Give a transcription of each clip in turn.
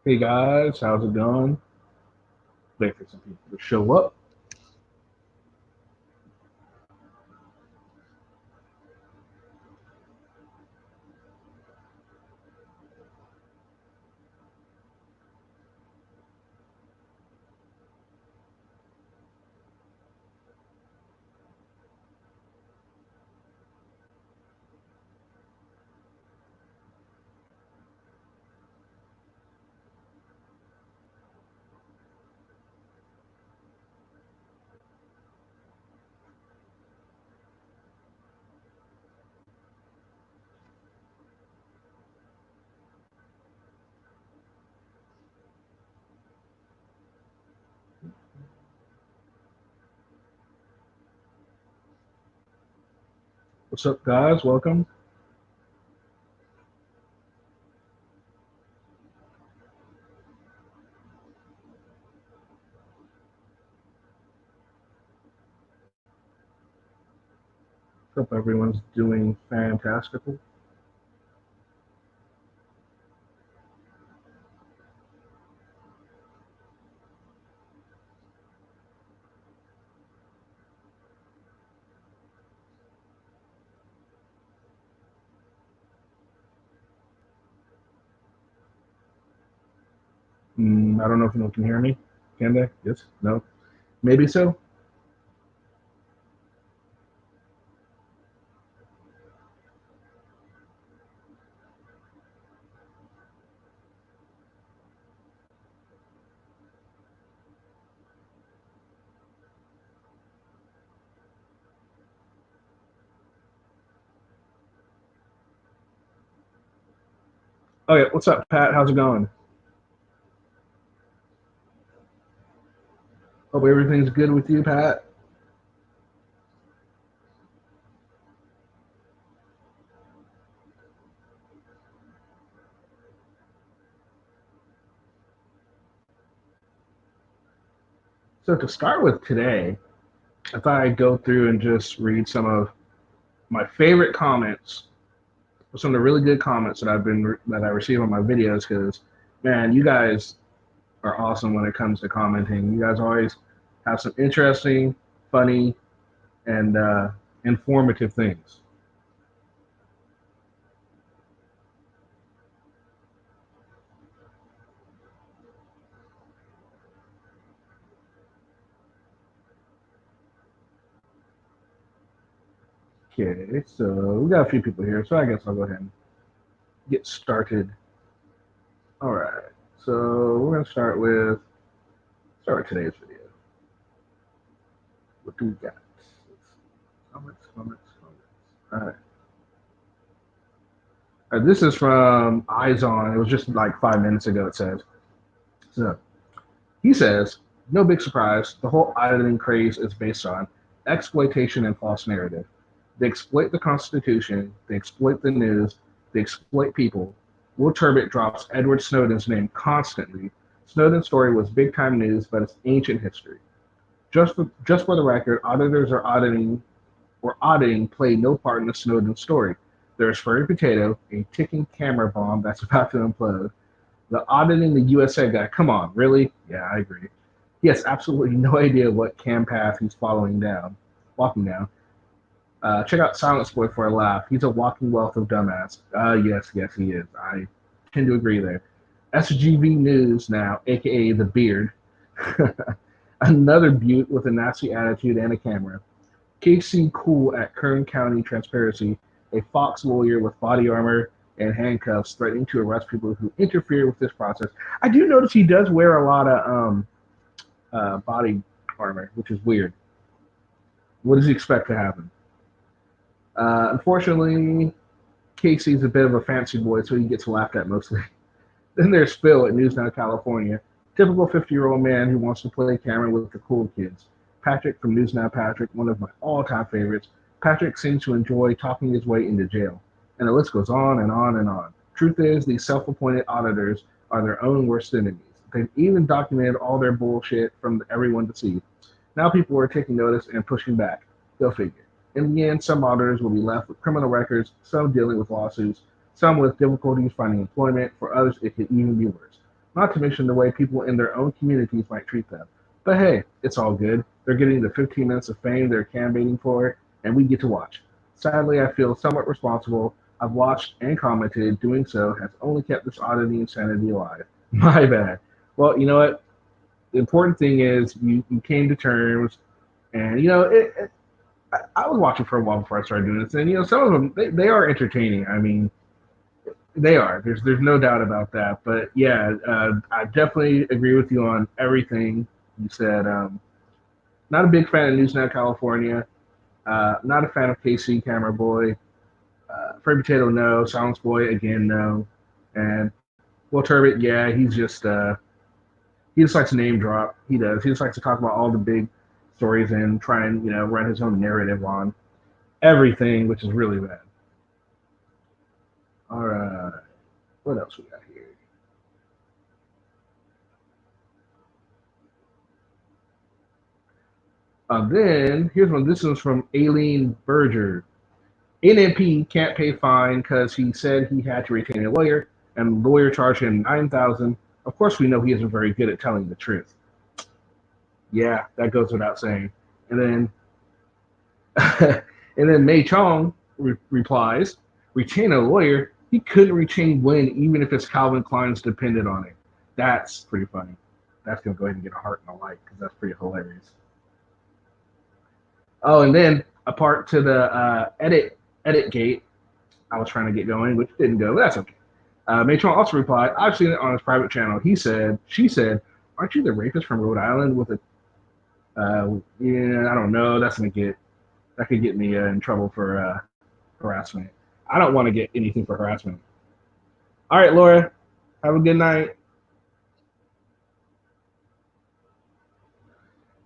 Hey guys, how's it going? Wait for some people to show up. What's up, guys? Welcome. Hope everyone's doing fantastical. I don't know if anyone can hear me. Can they? Yes? No? Maybe so? Oh, yeah. What's up, Pat? How's it going? Hope everything's good with you, Pat. So, to start with today, I thought I'd go through and just read some of my favorite comments, some of the really good comments that I receive on my videos. Because, man, you guys are awesome when it comes to commenting. You guys always have some interesting, funny, and informative things. Okay, so we got a few people here, so I guess I'll go ahead and get started. All right, so we're gonna start with today's video. What do we got? Comments, comments, comments. All right. This is from Eyes On. It was just like 5 minutes ago. It says so. He says, no big surprise. The whole auditing craze is based on exploitation and false narrative. They exploit the Constitution, they exploit the news, they exploit people. Will Turbot drops Edward Snowden's name constantly. Snowden's story was big time news, but it's ancient history. Just for the record, auditors are auditing or auditing played no part in the Snowden story. There's Furry Potato, a ticking camera bomb that's about to implode. The auditing the USA guy. Come on, really? Yeah, I agree. He has absolutely no idea what cam path he's walking down. Check out Silence Boy for a laugh. He's a walking wealth of dumbass. Yes, yes, he is. I tend to agree there. SGV News now, aka the Beard. Another butte with a nasty attitude and a camera. KC Cool at Kern County Transparency, a Fox lawyer with body armor and handcuffs threatening to arrest people who interfere with this process. I do notice he does wear a lot of body armor, which is weird. What does he expect to happen? Unfortunately, Casey's a bit of a fancy boy, so he gets laughed at mostly. Then there's Phil at News Now, California. Typical 50-year-old man who wants to play camera with the cool kids. Patrick from News Now Patrick, one of my all-time favorites. Patrick seems to enjoy talking his way into jail. And the list goes on and on and on. Truth is, these self-appointed auditors are their own worst enemies. They've even documented all their bullshit from everyone to see. Now people are taking notice and pushing back. Go figure. In the end, some auditors will be left with criminal records, some dealing with lawsuits, some with difficulties finding employment. For others, it could even be worse. not to mention the way people in their own communities might treat them. But hey, it's all good. They're getting the 15 minutes of fame they're campaigning for, and we get to watch. Sadly, I feel somewhat responsible. I've watched and commented. Doing so has only kept this oddity and sanity alive. My bad. Well, you know what? The important thing is you came to terms, and I was watching for a while before I started doing this, and some of them they are entertaining. I mean, they are. There's no doubt about that. But yeah, I definitely agree with you on everything you said. Not a big fan of News Now California. Not a fan of KC Camera Boy. Fred Potato, no. Silence Boy, again, no. And Will Turbot, yeah, he just likes to name drop. He does. He just likes to talk about all the big stories and try and run his own narrative on everything, which is really bad. All right, what else we got here? Then here's one. This is from Aileen Berger. NMP can't pay fine because he said he had to retain a lawyer, and the lawyer charged him 9,000. Of course, we know he isn't very good at telling the truth. Yeah, that goes without saying. And then, and then Mei Chong replies, "Retain a lawyer? He couldn't retain Win even if his Calvin Klein's depended on it." That's pretty funny. That's gonna go ahead and get a heart and a like because that's pretty hilarious. Oh, and then a part to the edit gate I was trying to get going, which didn't go, but that's okay. Matron also replied, I've seen it on his private channel. She said, aren't you the rapist from Rhode Island with a, yeah, I don't know. That could get me in trouble for harassment. I don't want to get anything for harassment. All right, Laura, have a good night.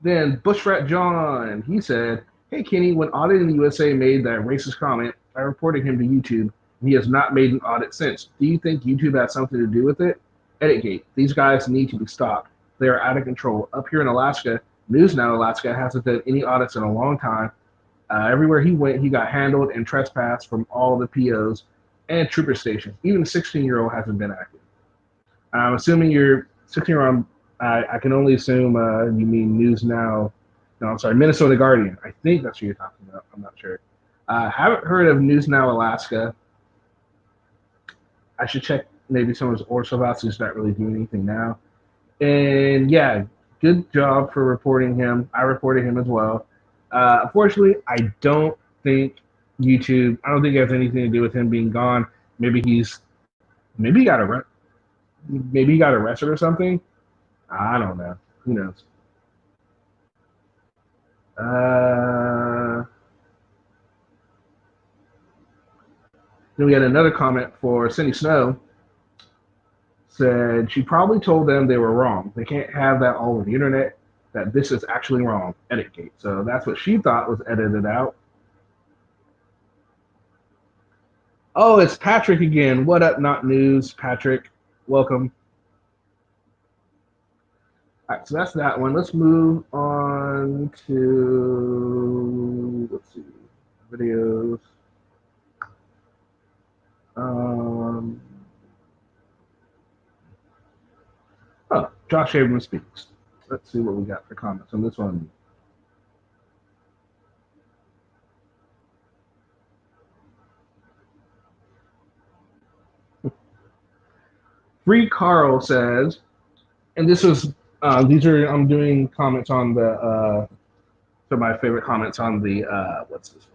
Then Bushrat John, he said, hey, Kenny, when Audit in the USA made that racist comment, I reported him to YouTube. He has not made an audit since. Do you think YouTube has something to do with it? Editgate. These guys need to be stopped. They are out of control. Up here in Alaska, News Now Alaska hasn't done any audits in a long time. Everywhere he went, he got handled and trespassed from all the POs and trooper stations. Even the 16-year-old hasn't been active. I'm assuming you're 16-year-old. I can only assume you mean News Now. No, I'm sorry, Minnesota Guardian. I think that's what you're talking about. I'm not sure. Haven't heard of News Now Alaska. I should check maybe some of his old stuff out since he's not really doing anything now. And yeah, good job for reporting him. I reported him as well. Unfortunately, I don't think YouTube. I don't think it has anything to do with him being gone. Maybe maybe he got arrested or something. I don't know. Who knows? Then we had another comment for Cindy Snow. Said she probably told them they were wrong. They can't have that all over the internet, that this is actually wrong. Editgate. So that's what she thought was edited out. Oh, it's Patrick again. What up, Not News? Patrick, welcome. All right, so that's that one. Let's move on to, let's see, videos. Oh, Josh Abrams speaks. Let's see what we got for comments on this one. Free Carl says, and this is I'm doing comments on the so my favorite comments on the what's this one?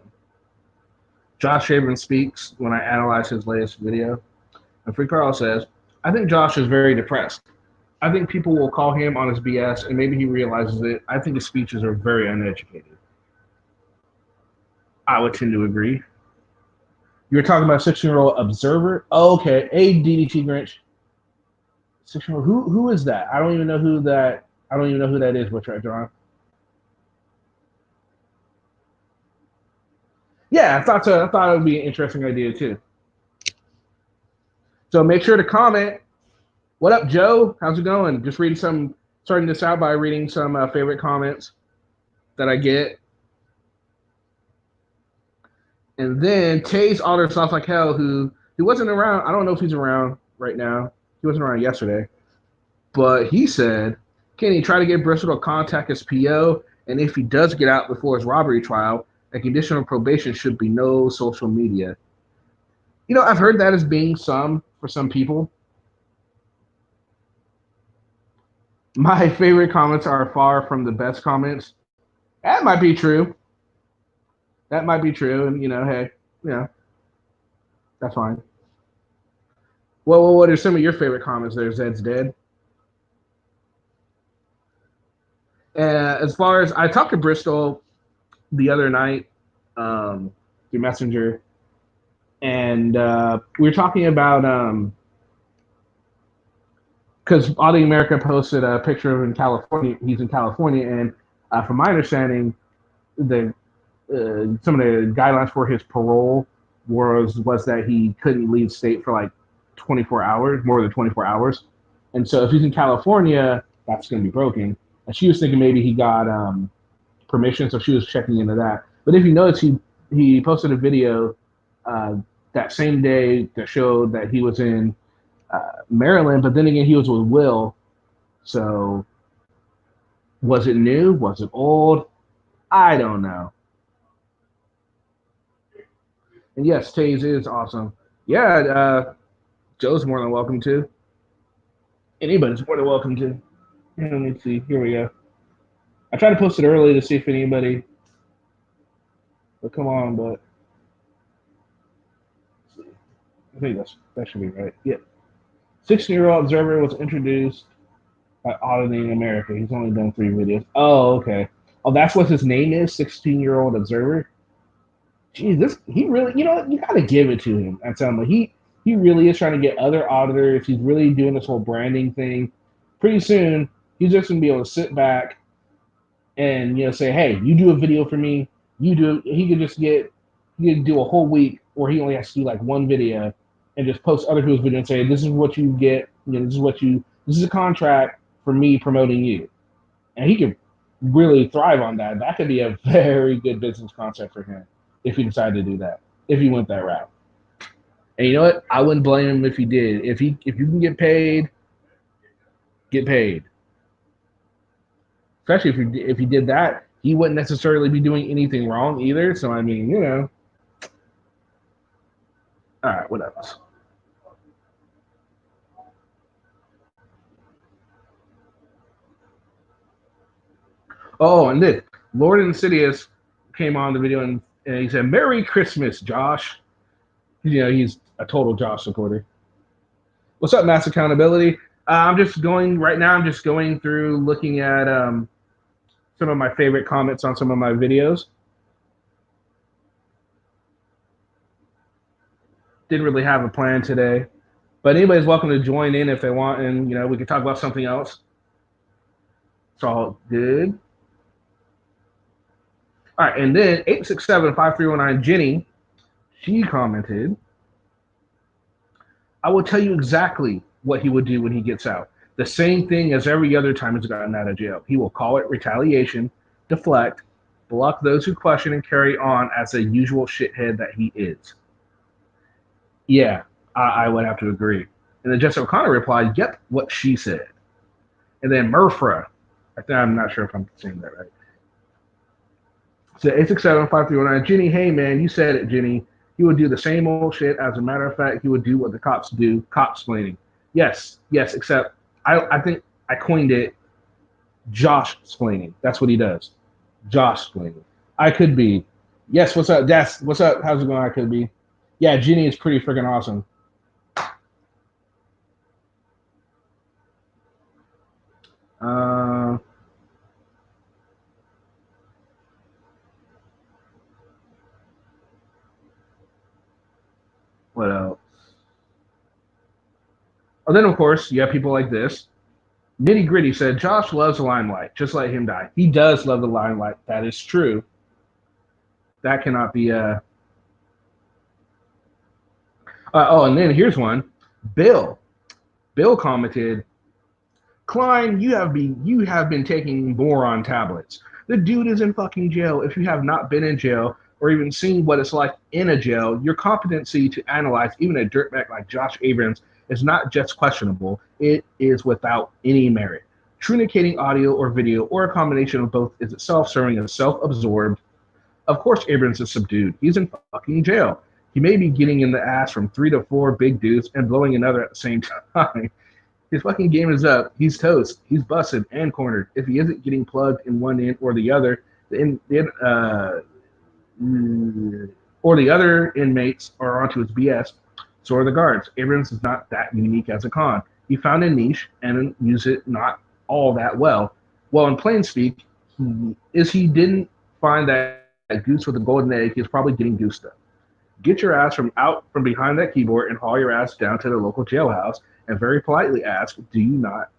Josh Abrams speaks when I analyze his latest video. And Free Carl says, I think Josh is very depressed. I think people will call him on his BS and maybe he realizes it. I think his speeches are very uneducated. I would tend to agree. You were talking about 16-year-old observer? Oh, okay. A DDT Grinch. 16-year-old. Who is that? I don't even know who that is, which right, John? Yeah, I thought so. I thought it would be an interesting idea too. So make sure to comment. What up, Joe? How's it going? Just starting this out by reading some favorite comments that I get. And then Tay's Otter Sounds Like Hell, who wasn't around. I don't know if he's around right now. He wasn't around yesterday. But he said, can he try to get Bristol to contact his PO? And if he does get out before his robbery trial, a condition of probation should be no social media. You know, I've heard that as being for some people. My favorite comments are far from the best comments. That might be true. That might be true. And, hey, that's fine. Well, what are some of your favorite comments there, Zed's Dead? As far as I talked to Bristol the other night through Messenger, and we were talking about because Audie America posted a picture of him in California. He's in California, and from my understanding, the some of the guidelines for his parole was that he couldn't leave state for like 24 hours, more than 24 hours. And so if he's in California, that's going to be broken. And she was thinking maybe he got permission, so she was checking into that. But if you notice, he posted a video that same day that showed that he was in Maryland, but then again, he was with Will. So was it new? Was it old? I don't know. And yes, Taze is awesome. Yeah, Joe's more than welcome to. Anybody's more than welcome to. Let me see. Here we go. I tried to post it early to see if anybody would come on, but I think that should be right. Yeah. 16-year-old observer was introduced by Auditing America. He's only done 3 videos. Oh, okay. Oh, that's what his name is, 16-year-old observer. Geez, he really, you gotta give it to him. I tell him, he really is trying to get other auditors. He's really doing this whole branding thing. Pretty soon, he's just gonna be able to sit back and say, hey, you do a video for me. You do. He could do a whole week, or he only has to do like 1 video, and just post other people's videos and say, this is what you get. This is a contract for me promoting you, and he could really thrive on that. That could be a very good business concept for him if he decided to do that. If he went that route. And you know what? I wouldn't blame him if he did. If you can get paid, get paid. Especially if he did that, he wouldn't necessarily be doing anything wrong either. So I mean, All right, what else? Oh, and then Lord Insidious came on the video and he said, "Merry Christmas, Josh." He's a total Josh supporter. What's up, Mass Accountability? I'm just going through looking at some of my favorite comments on some of my videos. Didn't really have a plan today, but anybody's welcome to join in if they want, and we can talk about something else. It's all good. All right, and then 867-5319 Jenny, she commented, I will tell you exactly what he would do when he gets out. The same thing as every other time he's gotten out of jail. He will call it retaliation, deflect, block those who question, and carry on as the usual shithead that he is. Yeah, I would have to agree. And then Jessica O'Connor replied, yep, what she said. And then Murfra, I'm not sure if I'm saying that right. So 867-5319 Jenny, hey man, you said it, Jenny. He would do the same old shit. As a matter of fact, he would do what the cops do, cop-splaining. Yes, except I think I coined it Josh-splaining. That's what he does. Josh-splaining. I could be. Yes, what's up? What's up? How's it going? I could be. Yeah, Jenny is pretty freaking awesome. What else? Oh, then, of course, you have people like this. Nitty Gritty said, Josh loves the limelight. Just let him die. He does love the limelight. That is true. That cannot be oh, and then here's one. Bill commented, Klein, you have been taking boron tablets. The dude is in fucking jail. If you have not been in jail or even seen what it's like in a jail, your competency to analyze even a dirtbag like Josh Abrams is not just questionable, it is without any merit. Trunicating audio or video, or a combination of both, is itself serving as self-absorbed. Of course, Abrams is subdued. He's in fucking jail. He may be getting in the ass from 3 to 4 big dudes and blowing another at the same time. His fucking game is up. He's toast. He's busted and cornered. If he isn't getting plugged in one end or the other, or the other inmates are onto his BS, so are the guards. Abrams is not that unique as a con. He found a niche and used it not all that well. Well, in plain speak, he didn't find that goose with a golden egg. He's probably getting goosed up. Get your ass from behind that keyboard and haul your ass down to the local jailhouse and very politely ask, do not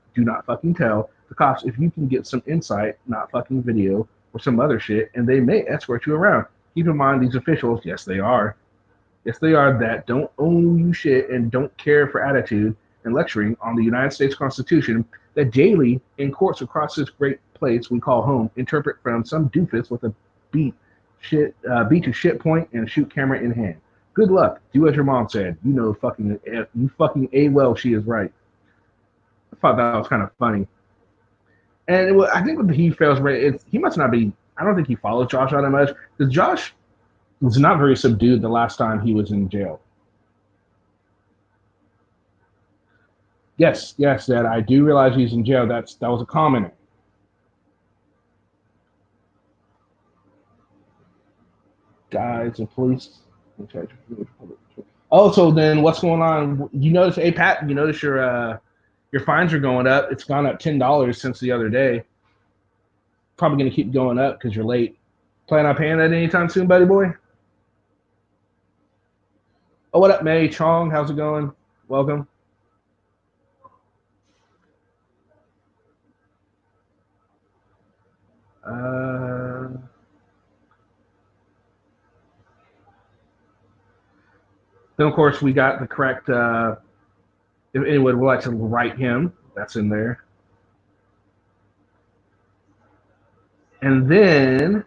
fucking tell the cops if you can get some insight, not fucking video or some other shit, and they may escort you around. Keep in mind, these officials, yes they are, that don't owe you shit and don't care for attitude and lecturing on the United States Constitution, that daily in courts across this great place we call home interpret from some doofus with a beat to shit point and shoot camera in hand. Good luck. Do as your mom said. You fucking a well. She is right. I thought that was kind of funny. And I think what he fails right, he must not be. I don't think he follows Josh all that much, because Josh was not very subdued the last time he was in jail. Yes, Dad. I do realize he's in jail. That was a comment. Guys and police. Oh, so then what's going on? You notice, hey Pat, you notice your fines are going up. It's gone up $10 since the other day. Probably going to keep going up because you're late. Plan on paying that anytime soon, buddy boy? Oh, what up, May Chong? How's it going? Welcome. Then, of course, we got the correct, if anyone would like to write him, that's in there. And then,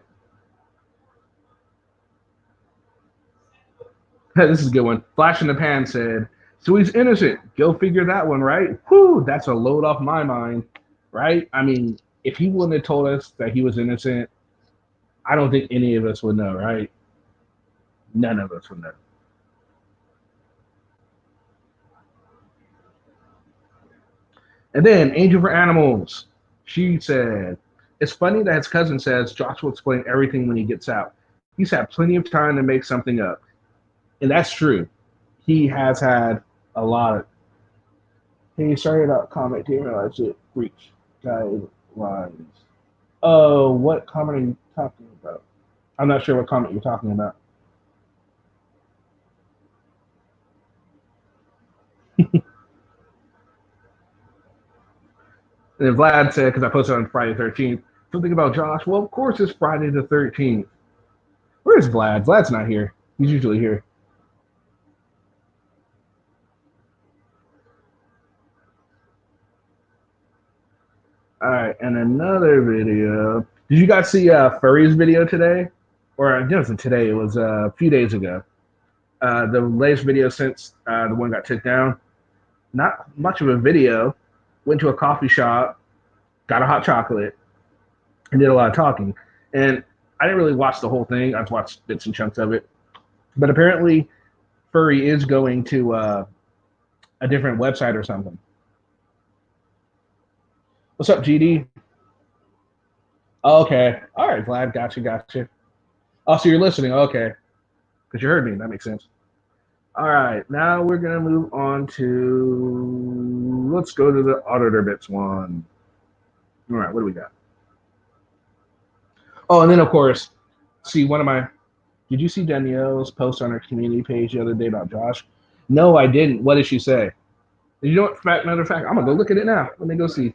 this is a good one. Flash in the Pan said, so he's innocent. Go figure that one, right? Whew, that's a load off my mind, right? I mean, if he wouldn't have told us that he was innocent, I don't think any of us would know, right? None of us would know. And then Angel for Animals, she said, it's funny that his cousin says Josh will explain everything when he gets out. He's had plenty of time to make something up. And that's true. He has had a lot of. Hey, sorry about comment. Didn't realize it reached guidelines. Oh, what comment are you talking about? I'm not sure what comment you're talking about. And then Vlad said, because I posted on Friday the 13th, something about Josh. Well, of course it's Friday the 13th. Where's Vlad? Vlad's not here. He's usually here. All right, and another video. Did you guys see Furry's video today? Or it wasn't today. It was a few days ago. The latest video since the one got took down. Not much of a video. Went to a coffee shop, got a hot chocolate, and did a lot of talking. And I didn't really watch the whole thing. I just watched bits and chunks of it. But apparently, Furry is going to a different website or something. What's up, GD? Oh, okay. All right, Vlad. Gotcha. Oh, so you're listening. Okay. Because you heard me. That makes sense. All right. Now we're going to move on to, let's go to the Auditor Bits one. All right. What do we got? Oh, and then, of course, did you see Danielle's post on her community page the other day about Josh? No, I didn't. What did she say? You know what? Matter of fact, I'm going to go look at it now. Let me go see.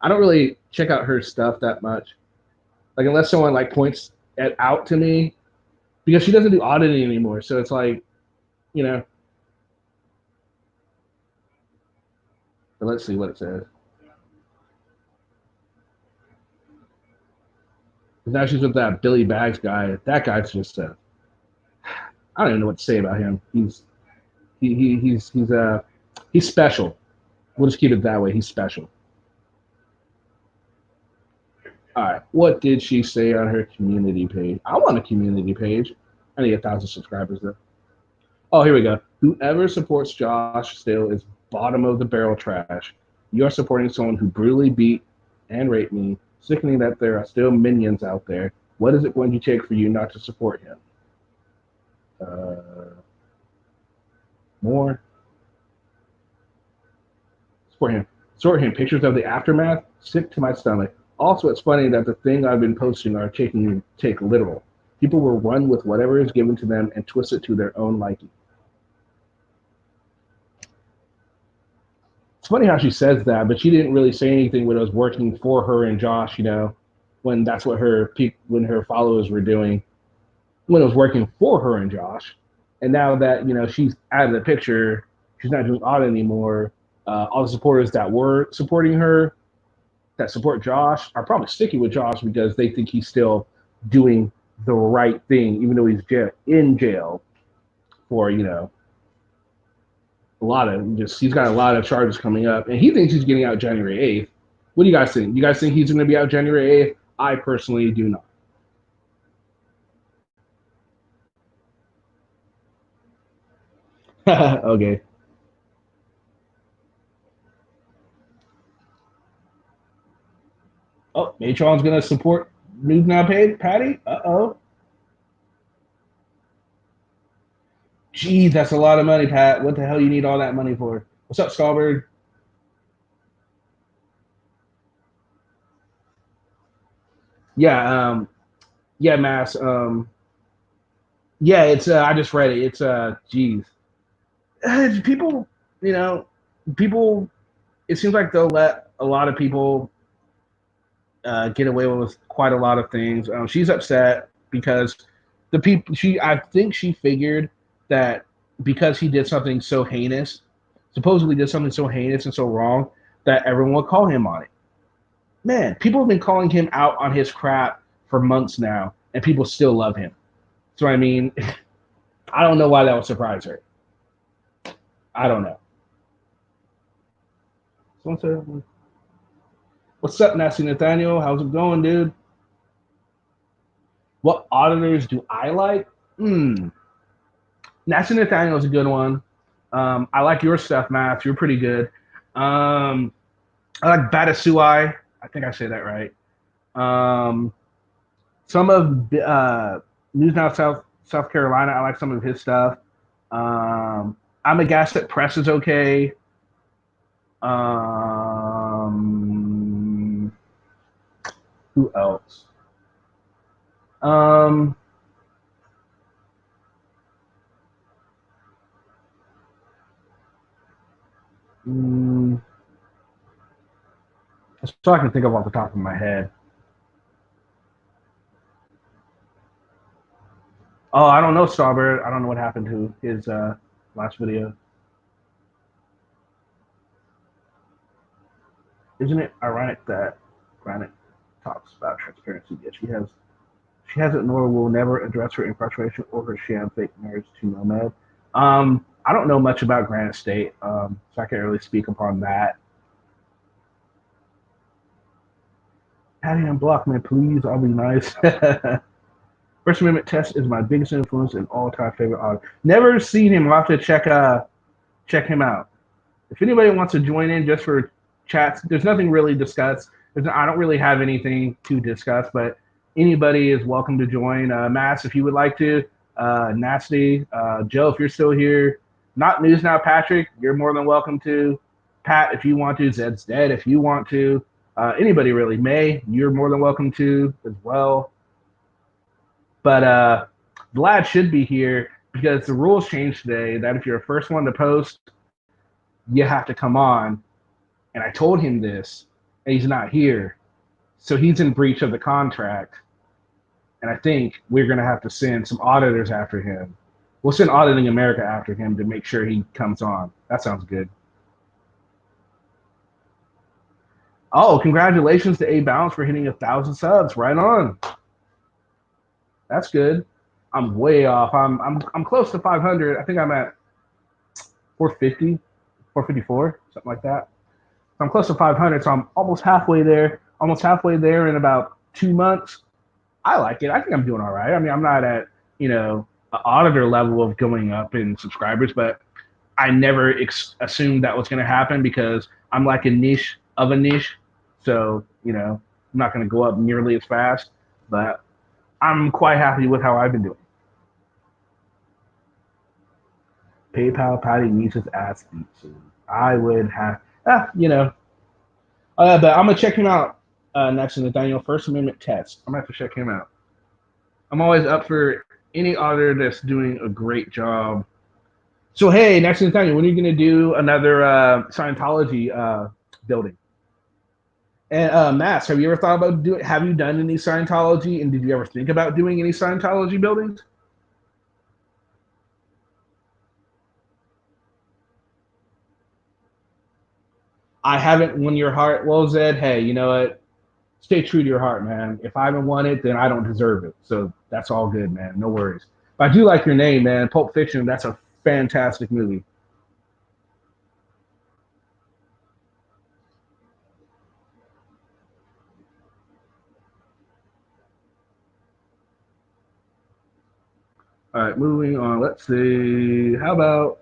I don't really check out her stuff that much. Like, unless someone, like, points it out to me. Because she doesn't do auditing anymore. So it's like, you know. But let's see what it says. Now she's with that Billy Bags guy. That guy's just I don't even know what to say about him. He's He's special. We'll just keep it that way. He's special. All right. What did she say on her community page? I want a community page. I need 1,000 subscribers though. Oh, here we go. Whoever supports Josh still is bottom of the barrel trash. You are supporting someone who brutally beat and raped me. Sickening that there are still minions out there. What is it going to take for you not to support him? More. Support him. Support him. Pictures of the aftermath. Sick to my stomach. Also, it's funny that the thing I've been posting are take literal. People will run with whatever is given to them and twist it to their own liking. It's funny how she says that, but she didn't really say anything when it was working for her and Josh, when that's what when her followers were doing, when it was working for her and Josh. And now that, she's out of the picture, she's not doing audit anymore, all the supporters that were supporting her, that support Josh, are probably sticking with Josh because they think he's still doing the right thing, even though he's in jail for, he's got a lot of charges coming up, and he thinks he's getting out January 8th. What do you guys think? You guys think he's going to be out January 8th? I personally do not. Okay. Oh, Matron's going to support News Now Paid Patty? Uh-oh. Geez, that's a lot of money, Pat. What the hell you need all that money for? What's up, Stallbird? Yeah, yeah, Mass. Yeah, it's I just read it. It's geez. People, people. It seems like they'll let a lot of people get away with quite a lot of things. She's upset because the people. I think she figured that because he did something so heinous, supposedly did something so heinous and so wrong, that everyone would call him on it. Man, people have been calling him out on his crap for months now, and people still love him. So I mean, I don't know why that would surprise her. I don't know. What's up, Nasty Nathaniel? How's it going, dude? What auditors do I like? Nasty Nathaniel is a good one. I like your stuff, Math. You're pretty good. I like Batasuai. I think I say that right. Some of News Now South Carolina, I like some of his stuff. I'm a guess that Press is okay. Who else? So I can think of off the top of my head. Oh, I don't know, Strawberry. I don't know what happened to his last video. Isn't it ironic that Granite talks about transparency, yet she has it nor will never address her incarceration or her sham fake marriage to Nomad. I don't know much about Granite State, so I can't really speak upon that. Patty unblock, man, please. I'll be nice. First Amendment Test is my biggest influence and all-time favorite author. Never seen him. I'll have to check him out. If anybody wants to join in just for chats, there's nothing really discussed. I don't really have anything to discuss, but anybody is welcome to join. Mass, if you would like to. Nasty, Joe, if you're still here. Not News Now, Patrick, you're more than welcome to. Pat, if you want to. Zed's Dead, if you want to. Anybody really. May, you're more than welcome to as well. But Vlad should be here because the rules changed today that if you're the first one to post, you have to come on. And I told him this, and he's not here. So he's in breach of the contract. And I think we're going to have to send some auditors after him. We'll send Auditing America after him to make sure he comes on. That sounds good. Oh, congratulations to A Bounce for hitting 1,000 subs. Right on. That's good. I'm way off. I'm close to 500. I think I'm at 450. 454, something like that. So I'm close to 500, so I'm almost halfway there. Almost halfway there in about 2 months. I like it. I think I'm doing all right. I mean, I'm not at an auditor level of going up in subscribers, but I never assumed that was going to happen because I'm like a niche of a niche. So I'm not going to go up nearly as fast, but I'm quite happy with how I've been doing. PayPal Patty needs his ass beat soon. I would have, but I'm gonna check him out next in Nathaniel First Amendment test. I'm gonna have to check him out. I'm always up for any auditor that's doing a great job. So hey, next in Nathaniel, when are you gonna do another Scientology building? And Mass, have you ever thought about doing? Have you done any Scientology? And did you ever think about doing any Scientology buildings? I haven't won your heart. Well, Zed, hey, you know what? Stay true to your heart, man. If I haven't won it, then I don't deserve it. So that's all good, man. No worries. But I do like your name, man. Pulp Fiction. That's a fantastic movie. All right, moving on. Let's see. How about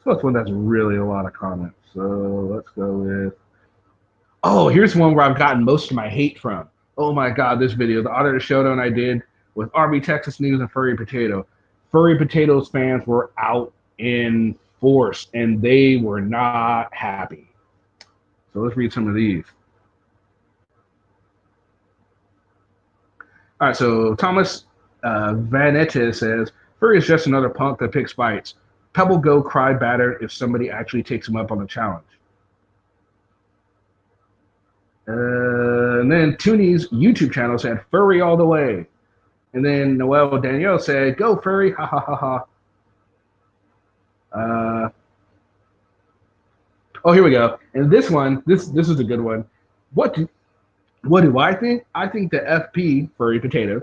what's one that's really a lot of comments? So let's go with. Oh, here's one where I've gotten most of my hate from. Oh my God, this video, the Auditor Showdown I did with RB Texas News and Furry Potato. Furry Potatoes fans were out in force and they were not happy. So let's read some of these. All right, so Thomas Vanetta says, Furry is just another punk that picks fights. Pebble go cry batter if somebody actually takes him up on the challenge. And then Tooney's YouTube channel said, Furry all the way. And then Noel Danielle said, go Furry, ha ha ha ha. Oh, here we go. And this one, this is a good one. What do I think? I think the FP, Furry Potato,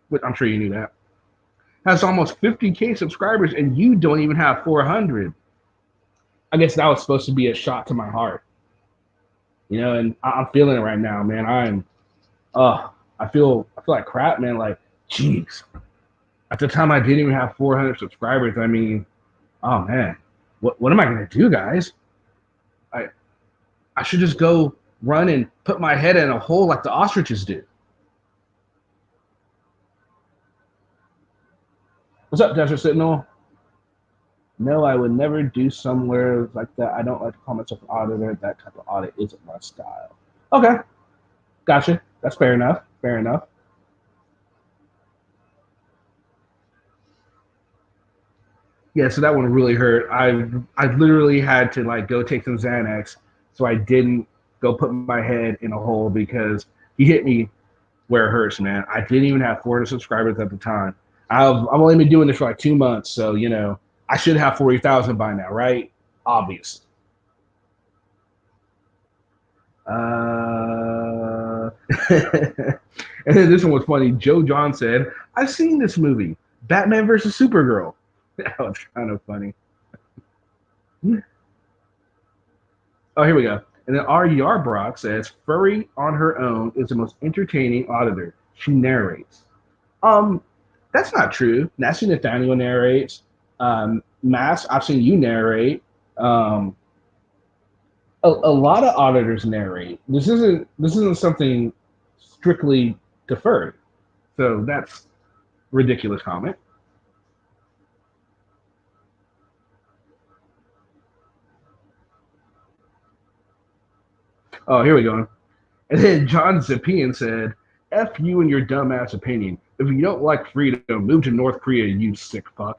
which I'm sure you knew that, has almost 50K subscribers and you don't even have 400. I guess that was supposed to be a shot to my heart. And I'm feeling it right now, man. I feel like crap, man. Like, jeez. At the time I didn't even have 400 subscribers. I mean, oh man, what am I gonna do, guys? I I should just go run and put my head in a hole like the ostriches do. What's up, Desert Sentinel? No, I would never do somewhere like that. I don't like to call myself an auditor. That type of audit isn't my style. Okay, gotcha. That's fair enough. Fair enough. Yeah, so that one really hurt. I literally had to like go take some Xanax, so I didn't go put my head in a hole because he hit me where it hurts, man. I didn't even have 400 subscribers at the time. I've only been doing this for like 2 months, so I should have 40,000 by now, right? Obvious. And then this one was funny. Joe John said, "I've seen this movie, Batman versus Supergirl." That was kind of funny. Oh, here we go. And then R. Yarbrock says, Furry on her own is the most entertaining auditor. She narrates. Um, that's not true. Nasty Nathaniel narrates. Mass, I've seen you narrate. Um, a lot of auditors narrate. This isn't something strictly deferred. So that's ridiculous comment. Oh, here we go. And then John Zapian said, F you and your dumbass opinion. If you don't like freedom, move to North Korea, you sick fuck.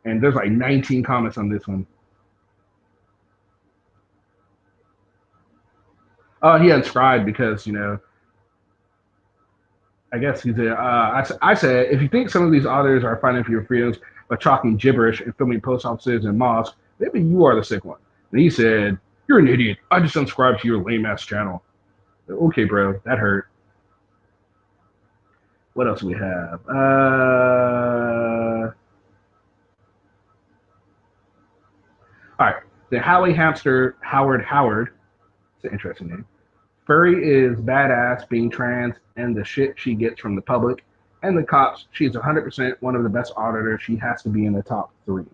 And there's like 19 comments on this one. Oh, he unscribed because, I guess he said, I said, if you think some of these auditors are fighting for your freedoms by talking gibberish and filming post offices and mosques, maybe you are the sick one. And he said, you're an idiot. I just unscribed to your lame ass channel. Okay, bro, that hurt. What else do we have? All right. The Howie hamster Howard. It's an interesting name. Furry is badass being trans and the shit she gets from the public and the cops. She's 100% one of the best auditors. She has to be in the top three.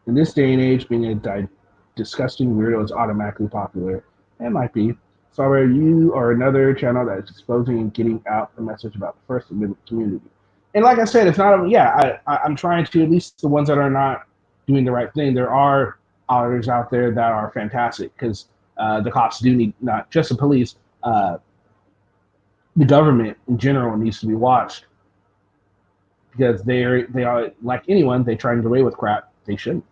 In this day and age, being a disgusting weirdo is automatically popular. It might be. Sorry, you are another channel that is exposing and getting out the message about the First Amendment community. And like I said, it's not. Yeah, I'm trying to, at least the ones that are not doing the right thing. There are auditors out there that are fantastic because the cops do need, not just the police, the government in general needs to be watched because they are like anyone. They try and get away with crap. They shouldn't.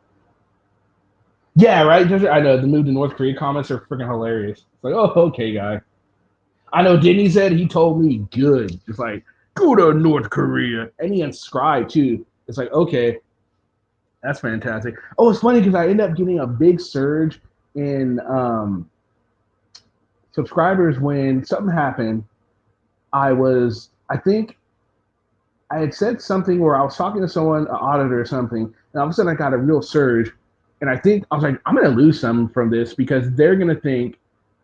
Yeah, right. I know the move to North Korea comments are freaking hilarious. It's like, oh, okay, guy. I know. Didn't he said he told me good. It's like go to North Korea, and he unscribed too. It's like okay, that's fantastic. Oh, it's funny because I ended up getting a big surge in subscribers when something happened. I think I had said something where I was talking to someone, an auditor or something, and all of a sudden I got a real surge. And I think I was like, I'm going to lose some from this because they're going to think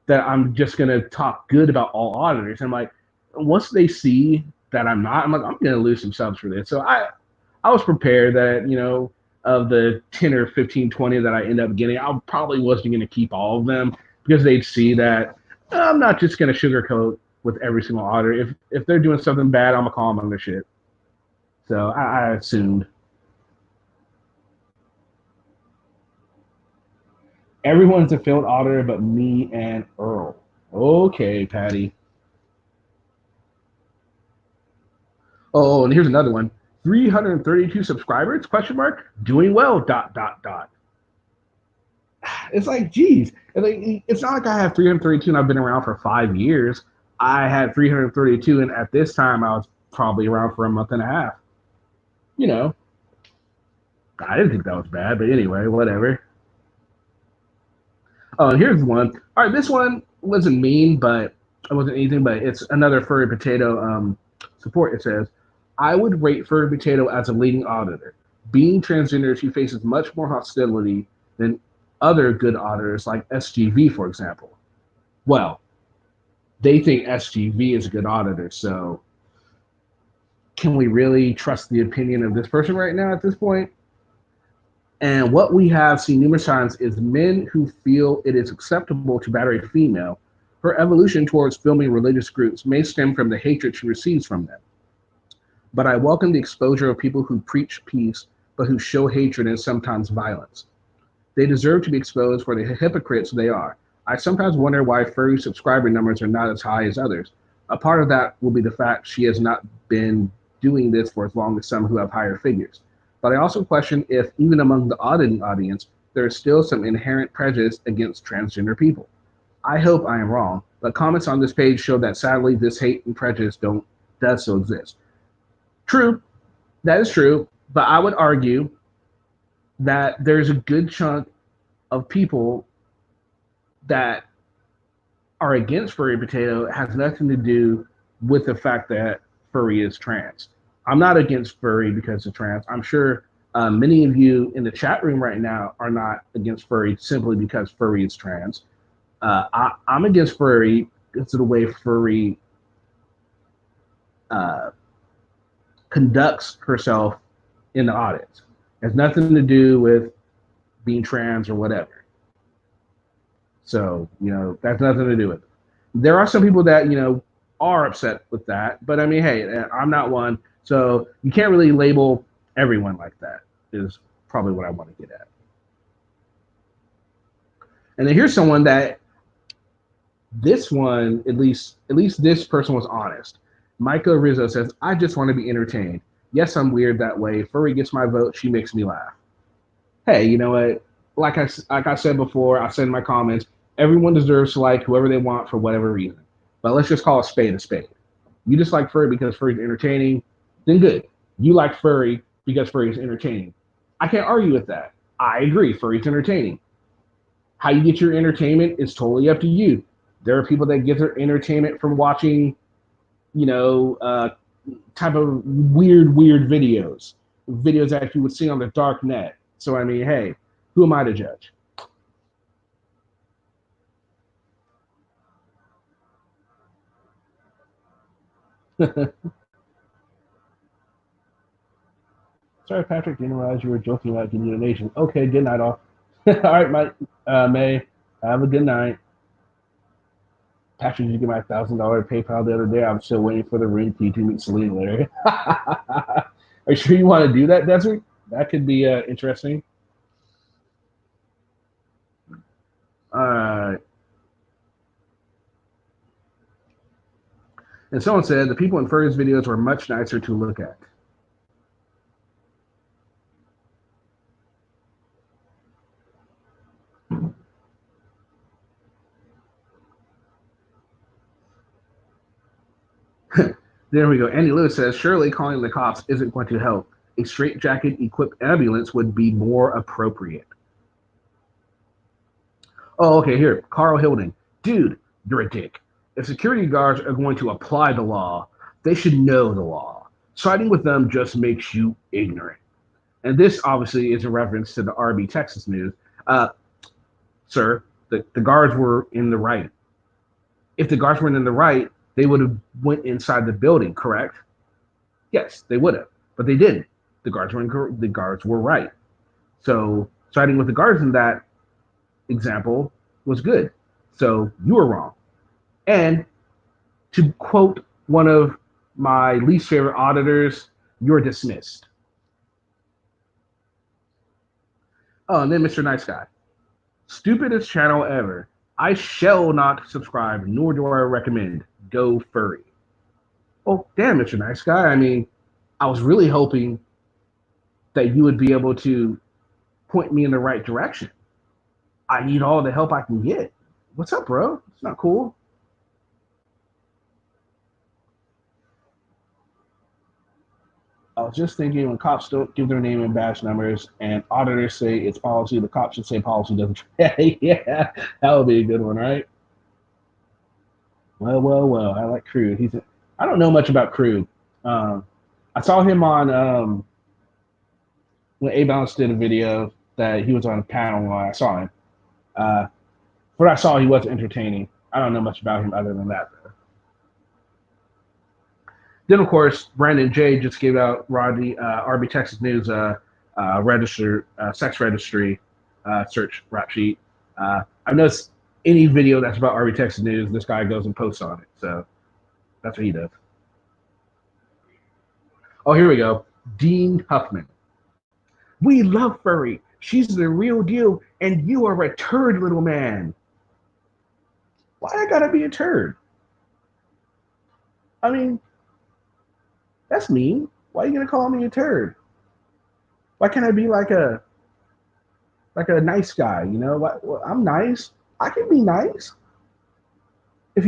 that I'm just going to talk good about all auditors. And I'm like, once they see that I'm not, I'm like, I'm going to lose some subs for this. So I was prepared that, of the 10 or 15, 20 that I end up getting, I probably wasn't going to keep all of them because they'd see that I'm not just going to sugarcoat with every single auditor. If they're doing something bad, I'm going to call them on their shit. So I assumed. Everyone's a failed auditor but me and Earl. Okay, Patty. Oh, and here's another one. 332 subscribers? Question mark. Doing well. ... It's like, geez. It's not like I have 332 and I've been around for 5 years. I had 332, and at this time I was probably around for a month and a half. I didn't think that was bad, but anyway, whatever. Oh, here's one. All right, this one wasn't mean, but it wasn't anything, but it's another Furry Potato support. It says, I would rate Furry Potato as a leading auditor. Being transgender, she faces much more hostility than other good auditors like SGV, for example. Well, they think SGV is a good auditor, so can we really trust the opinion of this person right now at this point? And what we have seen numerous times is men who feel it is acceptable to batter a female. Her evolution towards filming religious groups may stem from the hatred she receives from them. But I welcome the exposure of people who preach peace, but who show hatred and sometimes violence. They deserve to be exposed for the hypocrites they are. I sometimes wonder why furry subscriber numbers are not as high as others. A part of that will be the fact she has not been doing this for as long as some who have higher figures. But I also question if, even among the auditing audience, there is still some inherent prejudice against transgender people. I hope I am wrong, but comments on this page show that sadly this hate and prejudice does still exist. True, that is true, but I would argue that there's a good chunk of people that are against Furry Potato. It has nothing to do with the fact that furry is trans. I'm not against furry because of trans. I'm sure many of you in the chat room right now are not against furry simply because furry is trans. I'm against furry because of the way furry conducts herself in the audience. It has nothing to do with being trans or whatever. So, that's nothing to do with it. There are some people that, are upset with that. But I mean, hey, I'm not one. So you can't really label everyone like that is probably what I want to get at. And then here's someone that this one, at least this person was honest. Micah Rizzo says, I just want to be entertained. Yes, I'm weird that way. Furry gets my vote. She makes me laugh. Hey, you know what? Like I said before, I said in my comments, everyone deserves to like whoever they want for whatever reason. But let's just call a spade a spade. You just like furry because furry is entertaining, then good. You like furry because furry is entertaining. I can't argue with that. I agree, furry is entertaining. How you get your entertainment is totally up to you. There are people that get their entertainment from watching, type of weird videos. videos that you would see on the dark net. So I mean, hey, who am I to judge? Sorry, Patrick, didn't realize you were joking about getting a donation. Okay, good night, all. All right, Mike, May, have a good night. Patrick, did you get my $1,000 PayPal the other day? I'm still waiting for the ring key to meet Celine later. Are you sure you want to do that, Desert? That could be interesting. Uh, and someone said the people in Furry's videos were much nicer to look at. There we go. Andy Lewis says, surely calling the cops isn't going to help. A straitjacket equipped ambulance would be more appropriate. Oh, okay, here. Carl Hilding. Dude, you're a dick. If security guards are going to apply the law, they should know the law. Siding with them just makes you ignorant. And this obviously is a reference to the RB Texas news. Sir, the guards were in the right. If the guards weren't in the right, they would have went inside the building, correct? Yes, they would have, but they didn't. The guards were right. So siding with the guards in that example was good. So you were wrong. And to quote one of my least favorite auditors, you're dismissed. Oh, and then Mr. Nice Guy. Stupidest channel ever. I shall not subscribe, nor do I recommend. Go furry. Oh, damn, Mr. Nice Guy. I mean, I was really hoping that you would be able to point me in the right direction. I need all the help I can get. What's up, bro? It's not cool. I was just thinking when cops don't give their name and badge numbers and auditors say it's policy, the cops should say policy doesn't. Yeah, that would be a good one, right? Well. I like Crude. I don't know much about Crude. I saw him on when A Balance did a video that he was on a panel. I saw him. What I saw, he was entertaining. I don't know much about him other than that, though. Then, of course, Brandon J just gave out Rodney RB Texas News sex registry search rap sheet. I've noticed any video that's about RB Texas News, this guy goes and posts on it. So that's what he does. Oh, here we go. Dean Huffman. We love Furry. She's the real deal, and you are a turd, little man. Why I gotta be a turd? I mean, that's mean. Why are you gonna call me a turd? Why can't I be like a nice guy? You know, well, I'm nice. I can be nice. If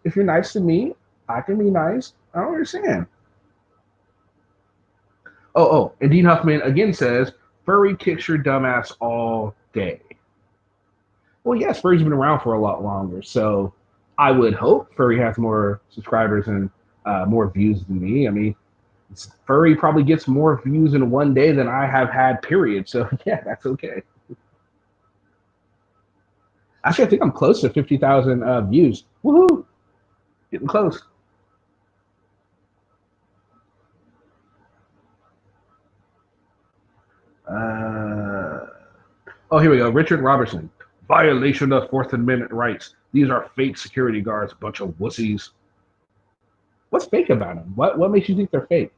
if you're nice to me, I can be nice. I don't understand. And Dean Huffman again says, Furry kicks your dumbass all day. Well, yes, Furry's been around for a lot longer, so I would hope Furry has more subscribers and more views than me. I mean, Furry probably gets more views in one day than I have had, period. So, yeah, that's okay. Actually, I think I'm close to 50,000 views. Woohoo! Getting close. Here we go. Richard Robertson. Violation of Fourth Amendment rights. These are fake security guards, bunch of wussies. What's fake about them? What makes you think they're fake?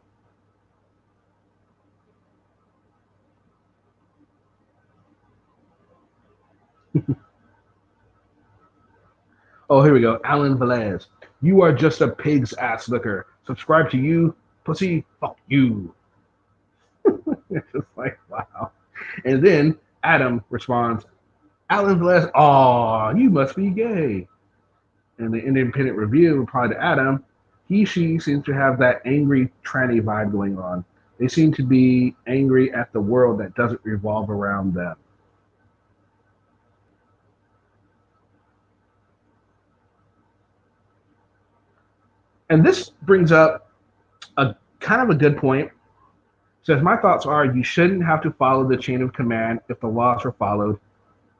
Here we go. Alan Velez. You are just a pig's ass licker. Subscribe to you, pussy. Fuck you. It's just like, wow. And then Adam responds, Alan Velez, aw, you must be gay. And the Independent Review replied to Adam, she seems to have that angry tranny vibe going on. They seem to be angry at the world that doesn't revolve around them. And this brings up a kind of a good point. Says my thoughts are you shouldn't have to follow the chain of command if the laws were followed,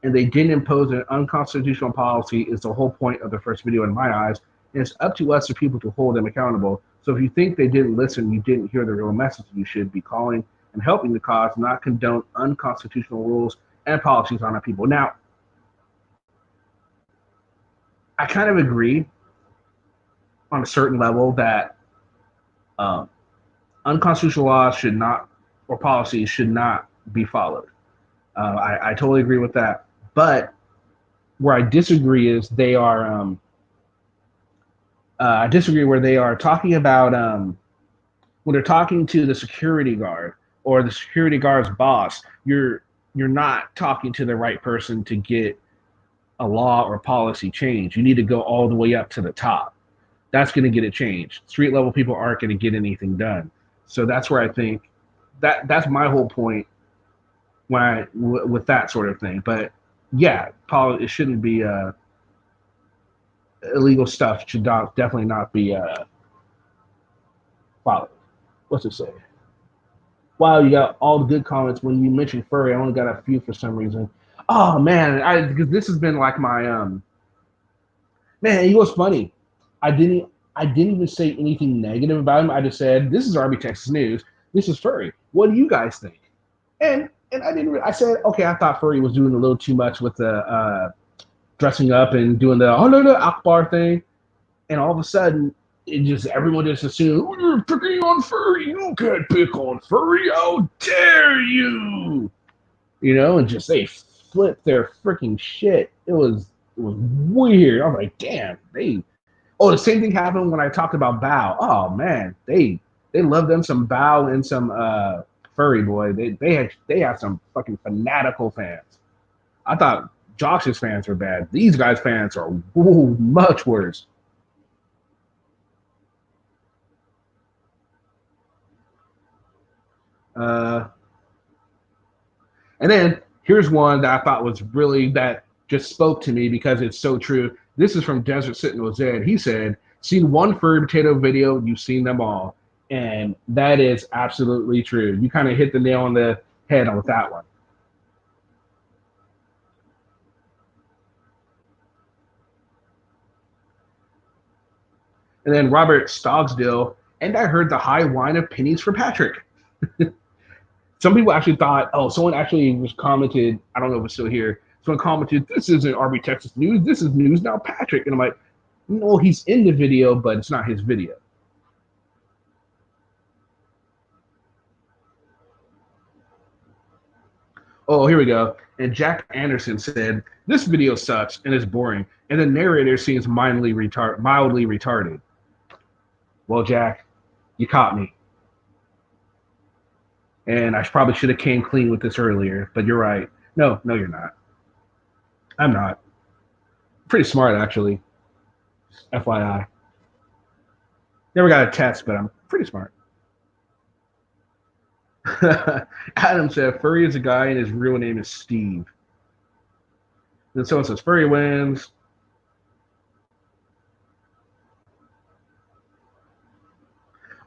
and they didn't impose an unconstitutional policy. Is the whole point of the first video in my eyes. And it's up to us, the people, to hold them accountable. So if you think they didn't listen, you didn't hear the real message. You should be calling and helping the cause, not condone unconstitutional rules and policies on our people. Now, I kind of agree on a certain level that um, unconstitutional laws should not, or policies should not be followed. I totally agree with that. But where I disagree is they are, I disagree where they are talking about, when they're talking to the security guard or the security guard's boss, you're not talking to the right person to get a law or policy change. You need to go all the way up to the top. That's going to get it changed. Street level people aren't going to get anything done. So that's where I think that's my whole point when with that sort of thing. But yeah, it shouldn't be illegal stuff should definitely not be followed. What's it say? Wow, you got all the good comments. When you mentioned furry, I only got a few for some reason. Oh man, because this has been like my man. It was funny. I didn't I didn't even say anything negative about him. I just said this is RB Texas News. This is furry. What do you guys think? And I didn't. I said okay. I thought furry was doing a little too much with the dressing up and doing the oh no Akbar thing, and all of a sudden it just everyone just assumed oh, you're picking on furry. You can't pick on furry. How dare you? You know, and just they flipped their freaking shit. It was weird. I was like, damn, they. Oh, the same thing happened when I talked about Bow. Oh man, they love them some Bow and some furry boy. They had some fucking fanatical fans. I thought Josh's fans were bad. These guys' fans are much worse. Uh, and then here's one that I thought was really that just spoke to me because it's so true. This is from Desert Sentinel Zed. He said, "Seen one furry potato video, you've seen them all," and that is absolutely true. You kind of hit the nail on the head with that one. And then Robert Stogsdill, and I heard the high whine of pennies for Patrick. Some people actually thought, oh, someone actually was commented, I don't know if it's still here. Someone commented, this isn't RB Texas News, this is News Now Patrick. And I'm like, no, he's in the video, but it's not his video. Oh, here we go. And Jack Anderson said, this video sucks and is boring, and the narrator seems mildly retarded. Well, Jack, you caught me. And I probably should have came clean with this earlier, but you're right. No, you're not. I'm not. Pretty smart, actually. FYI. Never got a test, but I'm pretty smart. Adam said, Furry is a guy and his real name is Steve. Then someone says, Furry wins.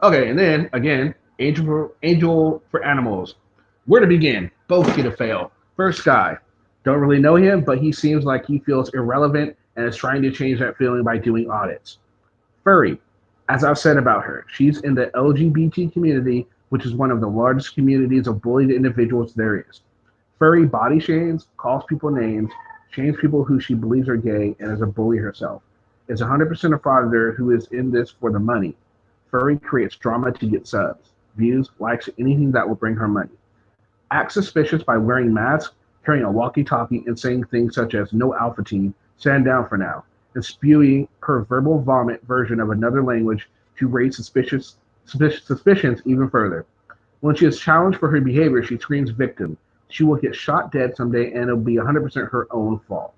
Okay, and then, again, Angel for Animals. Where to begin? Both get a fail. First guy. Don't really know him, but he seems like he feels irrelevant and is trying to change that feeling by doing audits. Furry. As I've said about her, she's in the LGBT community, which is one of the largest communities of bullied individuals there is. Furry body shames, calls people names, shames people who she believes are gay, and is a bully herself. Is 100% a frauditor who is in this for the money. Furry creates drama to get subs, views, likes, anything that will bring her money. Acts suspicious by wearing masks, carrying a walkie-talkie, and saying things such as no alpha team, stand down for now, and spewing her verbal vomit version of another language to raise suspicions even further. When she is challenged for her behavior, she screams victim. She will get shot dead someday, and it'll be 100% her own fault.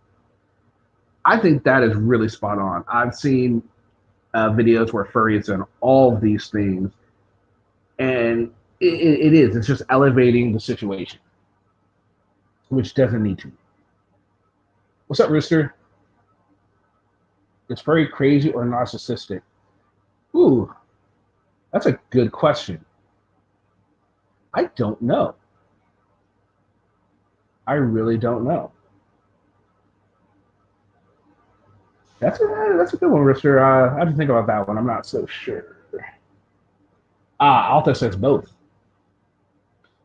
I think that is really spot on. I've seen videos where furry has done all of these things, and it is. It's just elevating the situation, which doesn't need to. What's up, Rooster? Is furry crazy or narcissistic? Ooh, that's a good question. I don't know. I really don't know. That's a good one, Rister. I have to think about that one. I'm not so sure. Alta says both.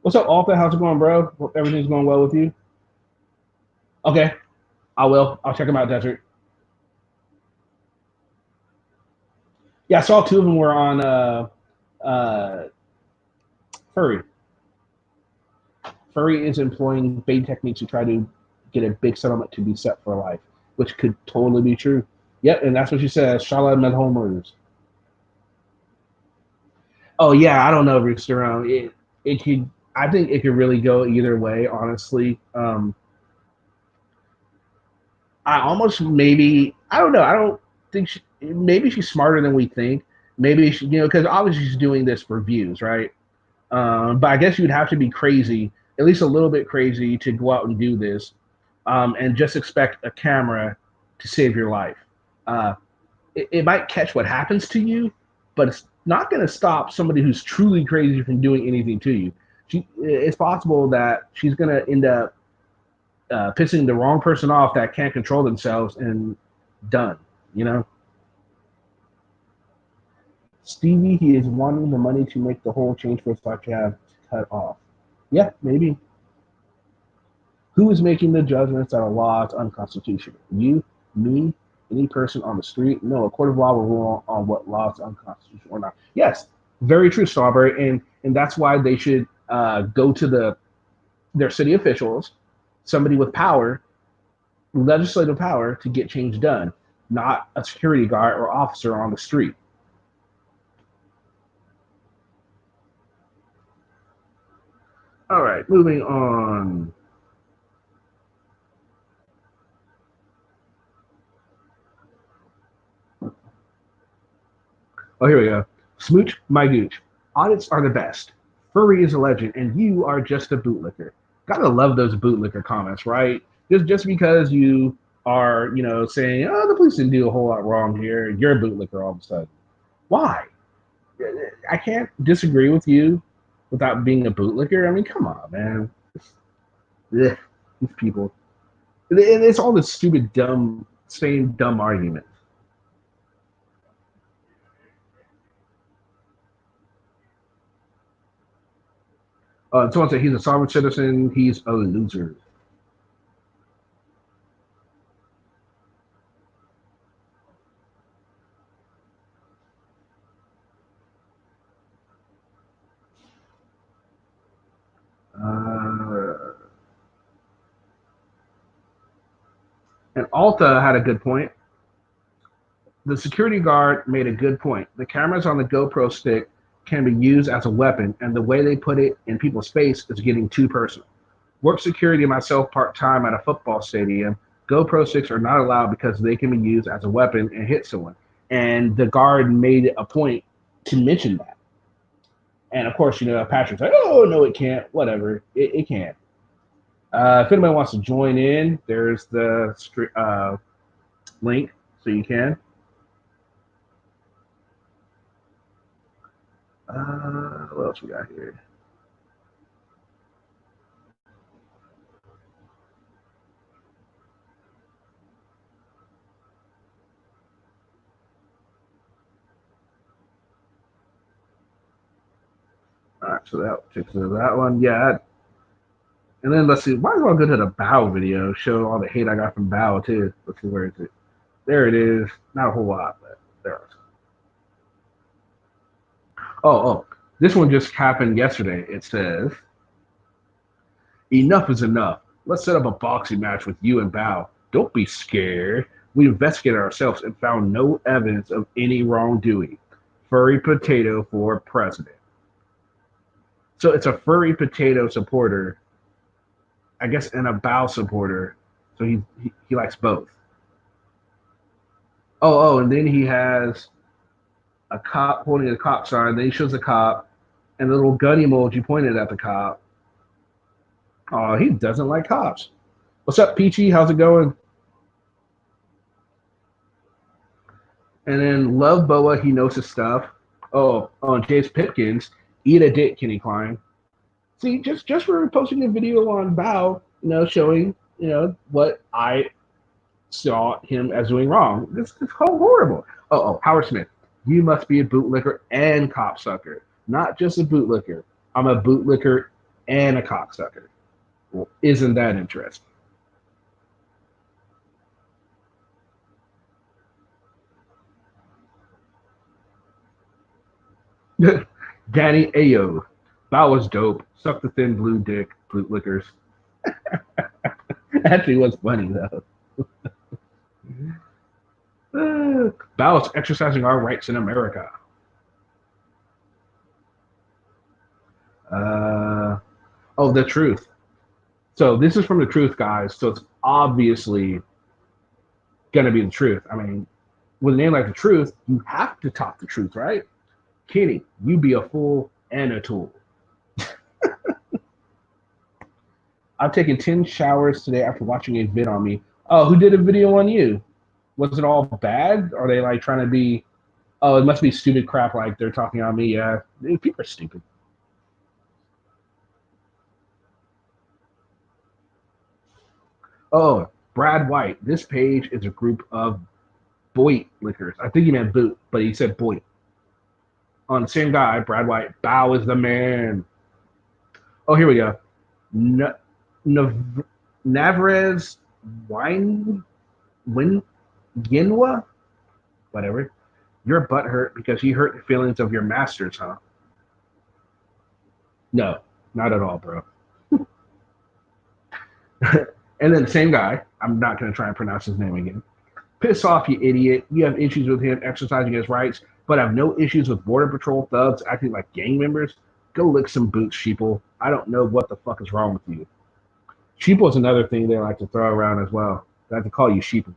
What's up, Alta? How's it going, bro? Hope everything's going well with you. Okay, I will. I'll check them out, Desert. Yeah, I saw two of them were on uh, Furry. Furry is employing bait techniques to try to get a big settlement to be set for life, which could totally be true. Yep, and that's what she says. Charlotte met home murders. Oh yeah, I don't know, Rooster. It could. I think it could really go either way. Honestly, I almost maybe I don't know. I don't think maybe she's smarter than we think. Maybe she, because obviously she's doing this for views, right? But I guess you'd have to be crazy, at least a little bit crazy, to go out and do this, and just expect a camera to save your life. Uh, it might catch what happens to you, but it's not going to stop somebody who's truly crazy from doing anything to you. It's possible that she's going to end up pissing the wrong person off that can't control themselves and done. You know, Stevie, he is wanting the money to make the whole change for his life to have cut off. Yeah, maybe. Who is making the judgments that a law is unconstitutional? You, me, any person on the street? No, a court of law will rule on what law is unconstitutional or not. Yes, very true, Strawberry, and that's why they should go to their city officials, somebody with power, legislative power, to get change done, not a security guard or officer on the street. All right, moving on. Oh, here we go. Smooch, my gooch. Audits are the best. Furry is a legend, and you are just a bootlicker. Gotta love those bootlicker comments, right? Just because you are, saying, oh, the police didn't do a whole lot wrong here, you're a bootlicker all of a sudden. Why? I can't disagree with you without being a bootlicker. I mean, come on, man. Ugh, these people. It's all this stupid, dumb, same dumb argument. Someone said he's a sovereign citizen. He's a loser. Uh, and Alta had a good point. The security guard made a good point. The cameras on the GoPro stick can be used as a weapon, and the way they put it in people's face is getting too personal. Work security myself part time at a football stadium. GoPro sticks are not allowed because they can be used as a weapon and hit someone. And the guard made a point to mention that. And of course, Patrick's like, oh, no, it can't. Whatever. It can't. If anybody wants to join in, there's the link so you can. What else we got here? All right, so that takes care of that one. Yeah. And then let's see. Might as well go to the Bow video. Show all the hate I got from Bow too. Let's see, where is it? There it is. Not a whole lot, but there it is. Oh. This one just happened yesterday. It says, enough is enough. Let's set up a boxing match with you and Bow. Don't be scared. We investigated ourselves and found no evidence of any wrongdoing. Furry potato for president. So it's a furry potato supporter, I guess, and a Bow supporter. So he likes both. And then he has a cop holding a cop sign. Then he shows the cop and the little gun emoji pointed at the cop. Oh, he doesn't like cops. What's up, Peachy? How's it going? And then Love Boa, he knows his stuff. And James Pipkins, eat a dick, Kenny Klein. See, just for posting a video on Bao, showing what I saw him as doing wrong. This is horrible. Oh, Howard Smith, you must be a bootlicker and cocksucker, not just a bootlicker. I'm a bootlicker and a cocksucker. Well, isn't that interesting? Danny Ayo, that was dope. Suck the thin blue dick, bootlickers. Actually, was funny though. Ballots exercising our rights in America. Uh, oh, the truth. So this is from the truth, guys. So it's obviously gonna be the truth. I mean, with a name like the truth, you have to talk the truth, right? Kenny, you be a fool and a tool. I've taken 10 showers today after watching a vid on me. Oh, who did a video on you? Was it all bad? Are they like trying to be, oh, it must be stupid crap like they're talking on me? Yeah, people are stupid. Oh, Brad White. This page is a group of Boit liquors. I think he meant boot, but he said Boit. On the same guy, Brad White. Bow is the man. Oh, here we go. N- Navarez Wine Win Yinwa? Whatever. Your butt hurt because you hurt the feelings of your masters, huh? No, not at all, bro. And then the same guy, I'm not going to try and pronounce his name again. Piss off, you idiot. You have issues with him exercising his rights, but have no issues with Border Patrol thugs acting like gang members? Go lick some boots, sheeple. I don't know what the fuck is wrong with you. Sheeple is another thing they like to throw around as well. They like to call you sheeple.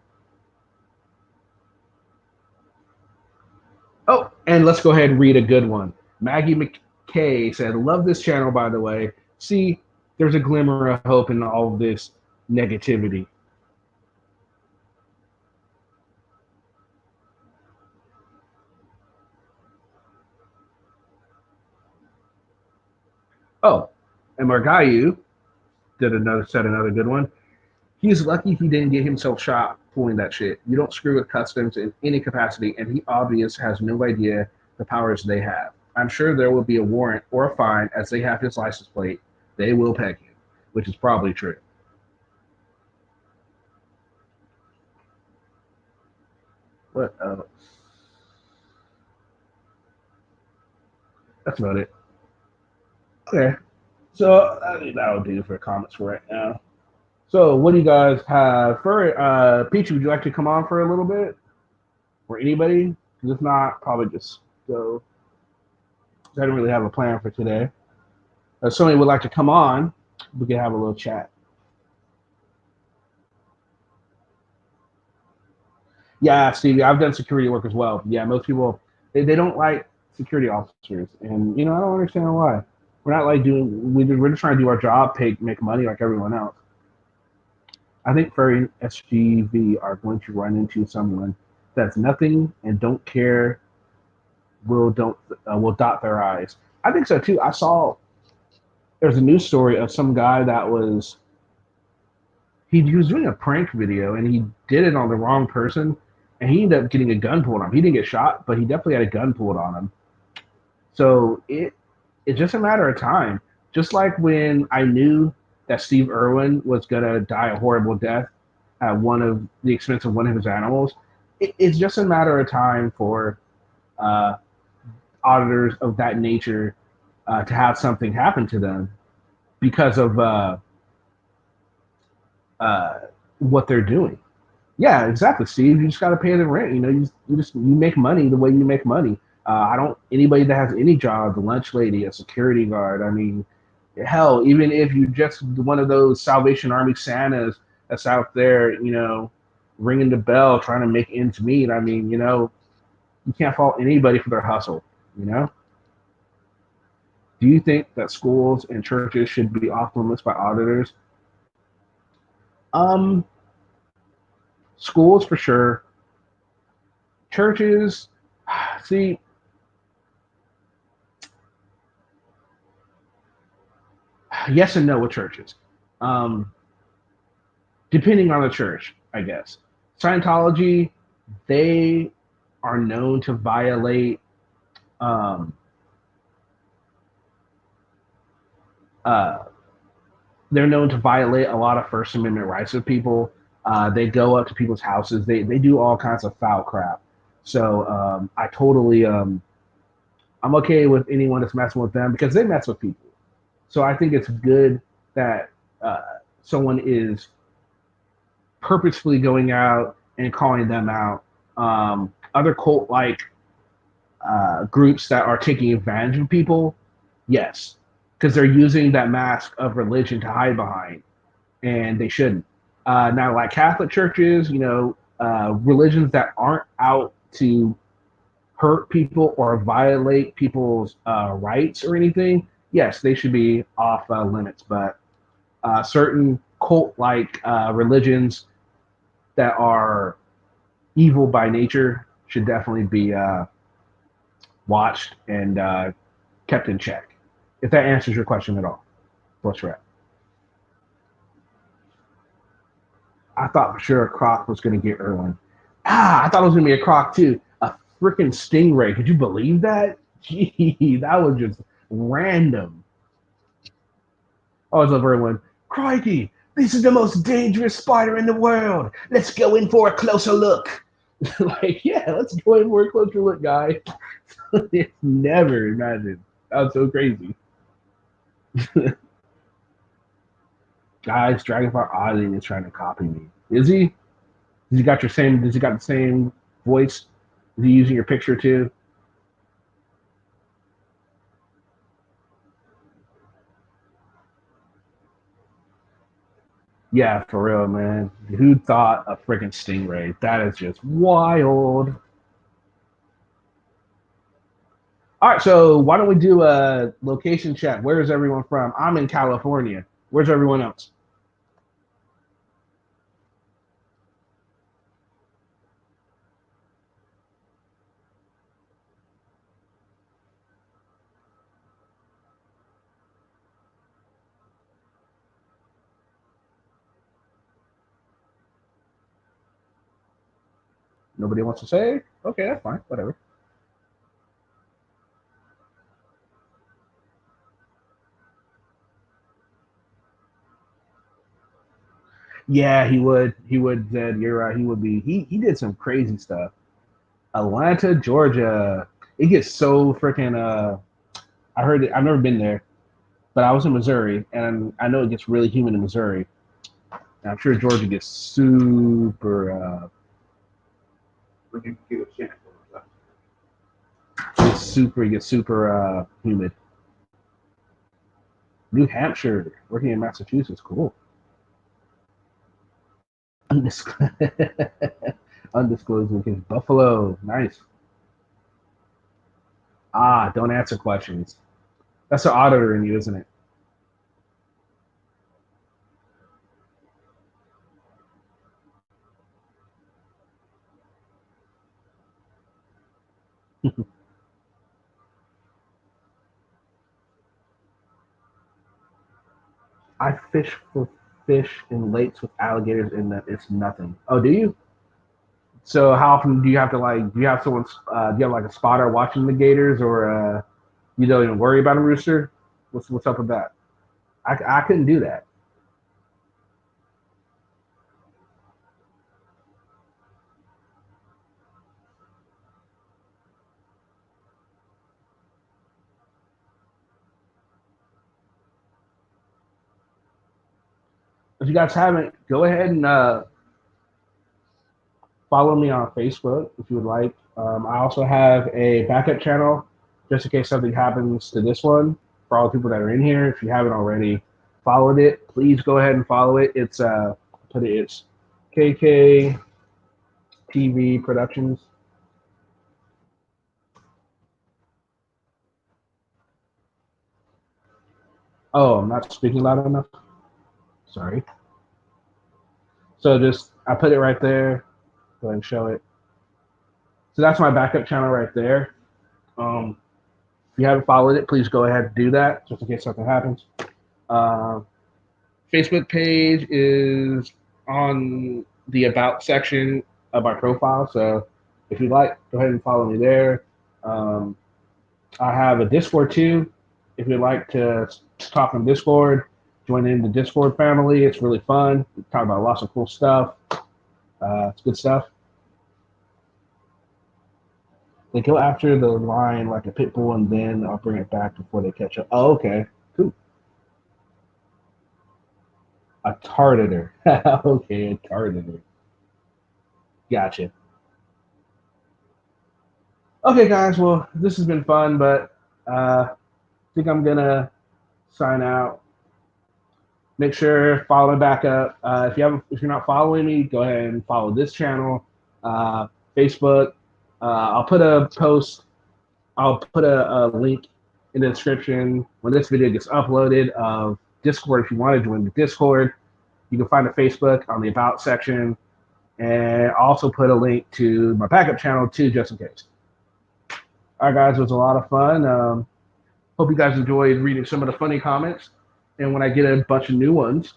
Oh, and let's go ahead and read a good one. Maggie McKay said, love this channel, by the way. See, there's a glimmer of hope in all of this negativity. Oh, and Margayu said another good one. He's lucky he didn't get himself shot pulling that shit. You don't screw with customs in any capacity, and he obvious has no idea the powers they have. I'm sure there will be a warrant or a fine as they have his license plate. They will peg him, which is probably true. What else? That's about it. Okay, so I think that'll do for comments for right now. So, what do you guys have for Peachy? Would you like to come on for a little bit, or anybody? Because if not, probably just go. I didn't really have a plan for today. If somebody would like to come on, we can have a little chat. Yeah, Stevie, I've done security work as well. Yeah, most people they don't like security officers, and I don't understand why. We're not like doing we're just trying to do our job, make money like everyone else. I think Furry SGV are going to run into someone that's nothing and don't care. Will dot their eyes. I think so too. I saw there's a news story of some guy that he was doing a prank video and he did it on the wrong person and he ended up getting a gun pulled on him. He didn't get shot, but he definitely had a gun pulled on him. So it's just a matter of time. Just like when I knew that Steve Irwin was gonna die a horrible death at one of the expense of one of his animals, it's just a matter of time for uh, auditors of that nature to have something happen to them because of uh, what they're doing. Yeah, exactly, Steve. You just got to pay the rent. You make money the way you make money. I don't anybody that has any job, the lunch lady, a security guard. I mean, hell, even if you just one of those Salvation Army Santas that's out there, ringing the bell trying to make ends meet. I mean, you can't fault anybody for their hustle. You know. Do you think that schools and churches should be off limits by auditors? Um, Schools for sure. Churches, see, Yes and no with churches. Um, Depending on the church, I guess. Scientology, they are known to violate um, uh, they're known to violate a lot of First Amendment rights of people. They go up to people's houses. They do all kinds of foul crap. So I totally I'm okay with anyone that's messing with them because they mess with people. So I think it's good that uh, someone is purposefully going out and calling them out. Other cult like groups that are taking advantage of people, yes, because they're using that mask of religion to hide behind, and they shouldn't. Now, like Catholic churches, religions that aren't out to hurt people or violate people's rights or anything, yes, they should be off limits. But certain cult like religions that are evil by nature should definitely be watched and kept in check. If that answers your question at all, what's right? I thought for sure a croc was going to get Erwin. I thought it was going to be a croc too. A freaking stingray. Could you believe that? Gee, that was just random. Oh, I love Erwin. Crikey, this is the most dangerous spider in the world. Let's go in for a closer look. Like, yeah, let's go in for a closer look, guys. Never imagined. That was so crazy. Guys, Dragonfly Oddly is trying to copy me. Is he? Does he got your same? Does he got the same voice? Is he using your picture too? Yeah, for real, man. Who thought a freaking stingray? That is just wild. All right, so why don't we do a location check? Where is everyone from? I'm in California. Where's everyone else? Nobody wants to say? Okay, that's fine. Whatever. Yeah, he would. He would. Zed, you're right. He would be. He did some crazy stuff. Atlanta, Georgia. It gets so freaking. I heard it. I've never been there, but I was in Missouri, and I know it gets really humid in Missouri. And I'm sure Georgia gets super. Gets super humid. New Hampshire, working in Massachusetts, cool. Undisclosed, undisclosed location. Buffalo, nice. Don't answer questions. That's the auditor in you, isn't it? I fish for fish in lakes with alligators in them. It's nothing. Oh, do you? So how often do you have to like? Do you have someone? Do you have like a spotter watching the gators, or you don't even worry about a rooster? What's up with that? I couldn't do that. If you guys haven't, go ahead and follow me on Facebook if you would like. I also have a backup channel just in case something happens to this one for all the people that are in here. If you haven't already followed it, please go ahead and follow it. It's KK TV Productions. Oh, I'm not speaking loud enough. Sorry. So just I put it right there. Go ahead and show it. So that's my backup channel right there. If you haven't followed it, please go ahead and do that just in case something happens. Uh, Facebook page is on the About section of my profile. So if you like, go ahead and follow me there. Um, I have a Discord too. If you'd like to talk on Discord, join in the Discord family. It's really fun. We talk about lots of cool stuff. It's good stuff. They go after the lion like a pit bull, and then I'll bring it back before they catch up. Oh, okay. Cool. A tarditor. Okay, a tarditor. Gotcha. Okay, guys. Well, this has been fun, but I think I'm gonna sign out. Make sure follow back up. If you're not following me, go ahead and follow this channel, uh, Facebook. I'll put a post. I'll put a link in the description when this video gets uploaded of Discord. If you want to join the Discord, you can find the Facebook on the About section, and I'll also put a link to my backup channel too, just in case. All right, guys, it was a lot of fun. Hope you guys enjoyed reading some of the funny comments. And when I get a bunch of new ones,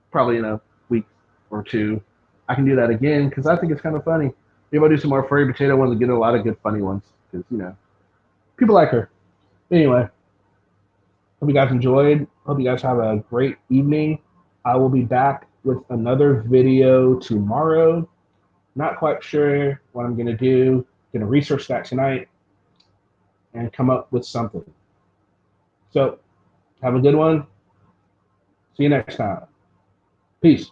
probably in a week or two, I can do that again because I think it's kind of funny. Maybe I'll do some more furry potato ones and get a lot of good funny ones because, people like her. Anyway, hope you guys enjoyed. Hope you guys have a great evening. I will be back with another video tomorrow. Not quite sure what I'm going to do. Going to research that tonight and come up with something. So, have a good one. See you next time. Peace.